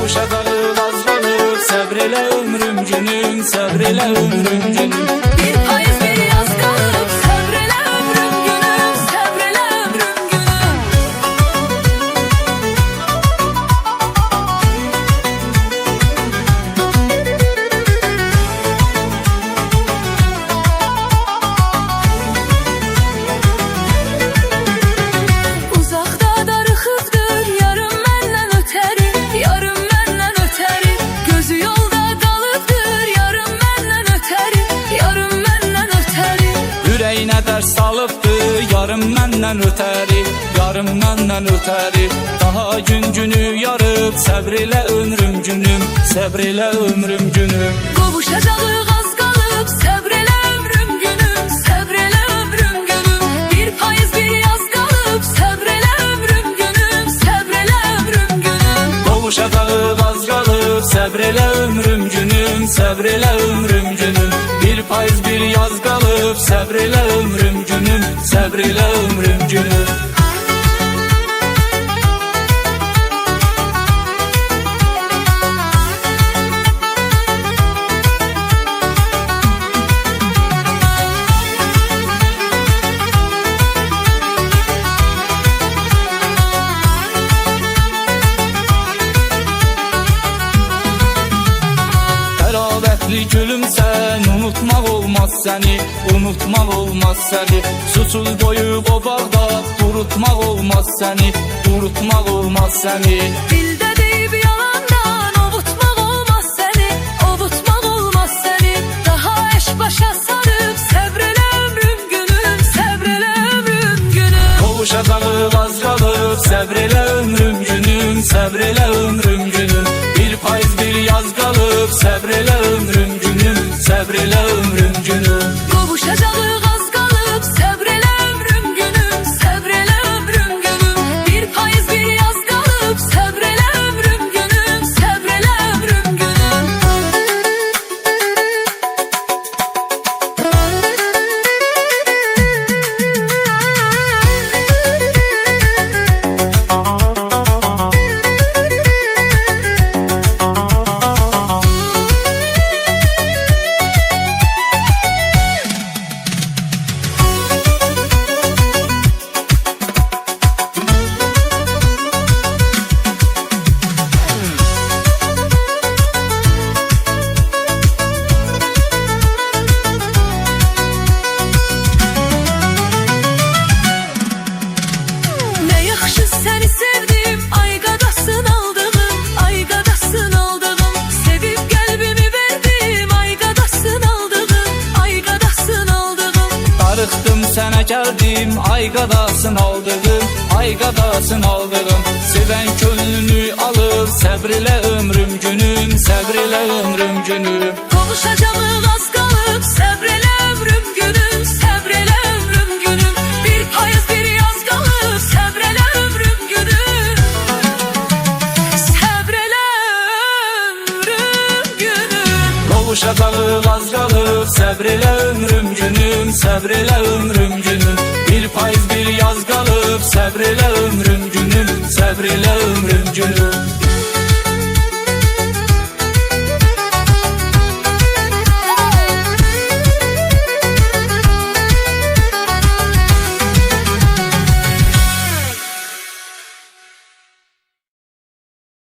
Qovuşacağıq az qalıb, səbr elə ömrüm günüm, səbr elə ömrüm günüm. Bir payız bir yaz qalıb, səbr elə ömrüm günüm, səbr elə ömrüm günüm. Uzaqda darıxıbdır yarım məndən ötəri, yarım məndən ötəri. Gözü yolda qalıbdır yarım məndən ötəri, yarım məndən ötəri. Ürəyinə dərs salıbdır yarım məndən ötəri, yarım məndən ötəri. Daha gün-günü yarıb, səbr elə ömrüm günüm, səbr elə ömrüm günüm. Qovuşacağıq az qalıb, səbr elə ömrüm günüm, səbr elə ömrüm günüm. Bir payız bir yaz qalıb, səbr elə ömrüm günüm, səbr elə ömrüm günüm. Qovuşacağıq az qalıb, səbr elə ömrüm günüm, səbr elə ömrüm günüm. Bir payız bir yaz qalıb, səbr elə ömrüm günüm, səbr elə ömrüm günüm. Tərabətli gülümsən, unutmaq olmaz səni, unutmaq olmaz səni. Susul boyu o bağda, qurutmaq olmaz səni, qurutmaq olmaz səni. Dildə deyib yalandan, ovutmaq olmaz səni, ovutmaq olmaz səni. Daha eş başa sarıb, səbr elə ömrüm günüm, səbr elə ömrüm günüm. Qovuşacağıq az qalıb, səbr elə ömrüm günüm, səbr elə ömrüm günüm. Bir payız bir yaz qalıb, səbr elə ömrüm günüm, səbr elə ömrüm günüm. Qovuşacağıq az qalıb, səbr elə ömrüm günüm, səbr elə ömrüm günüm. Bir payız bir yaz qalıb, səbr elə ömrüm günüm, səbr elə ömrüm günüm. Ne yaxşı səni sevdim, ay qadasın aldığım, ay qadasın aldığım. Sevib qəlbimi verdim, ay qadasın aldığım, ay qadasın aldığım. Darıxdım sənə gəldim, ay qadasın aldığım, ay qadasın aldığım. Sevən könlünü alıb, səbr elə ömrüm günüm, səbr elə ömrüm günüm. Qovuşacağıq az qalıb, səbr elə ömrüm günüm, səbr elə ömrüm günüm. Bir payız bir yaz qalıb, səbr elə ömrüm günüm, səbr elə ömrüm günüm. Qovuşacağıq az qalıb, səbr elə ömrüm günüm, səbr elə ömrüm günüm. Bir payız bir yaz qalıb, səbr elə ömrüm günüm, səbr elə ömrüm günüm.